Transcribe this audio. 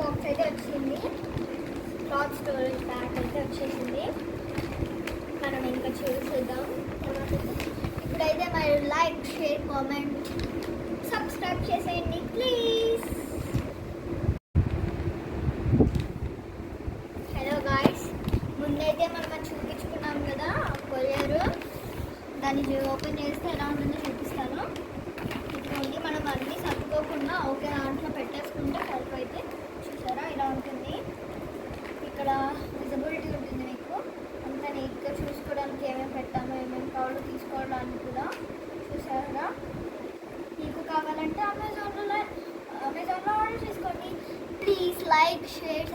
Box అయితే వచ్చింది. Cloth storage bag అయితే వచ్చేసింది. మనం ఇంకా చూసేద్దాం. ఇప్పుడైతే మీరు లైక్, షేర్, కామెంట్, సబ్స్క్రైబ్ చేసేయండి ప్లీజ్. హలో గాయ్స్, ముందైతే మనం చూపించుకున్నాం కదా కొరియర్, దాన్ని ఓపెన్ చేస్తే ఎలా ఉంటుందో చూపిస్తాను. ఇటువంటి మనం అన్నీ సర్దుకోకుండా ఒకే దాంట్లో పెట్టేసుకుంటే సరిపోయితే చూసారా ఇలా ఉంటుంది. ఇక్కడ విజిబిలిటీ ఉంటుంది, మీకు అంతా నీట్గా చూసుకోవడానికి ఏమేమి పెట్టామో ఏమేమి కావాలో తీసుకోవడానికి కూడా. చూసారా, మీకు కావాలంటే అమెజాన్లో ఆర్డర్ చేసుకోండి. Please like, share,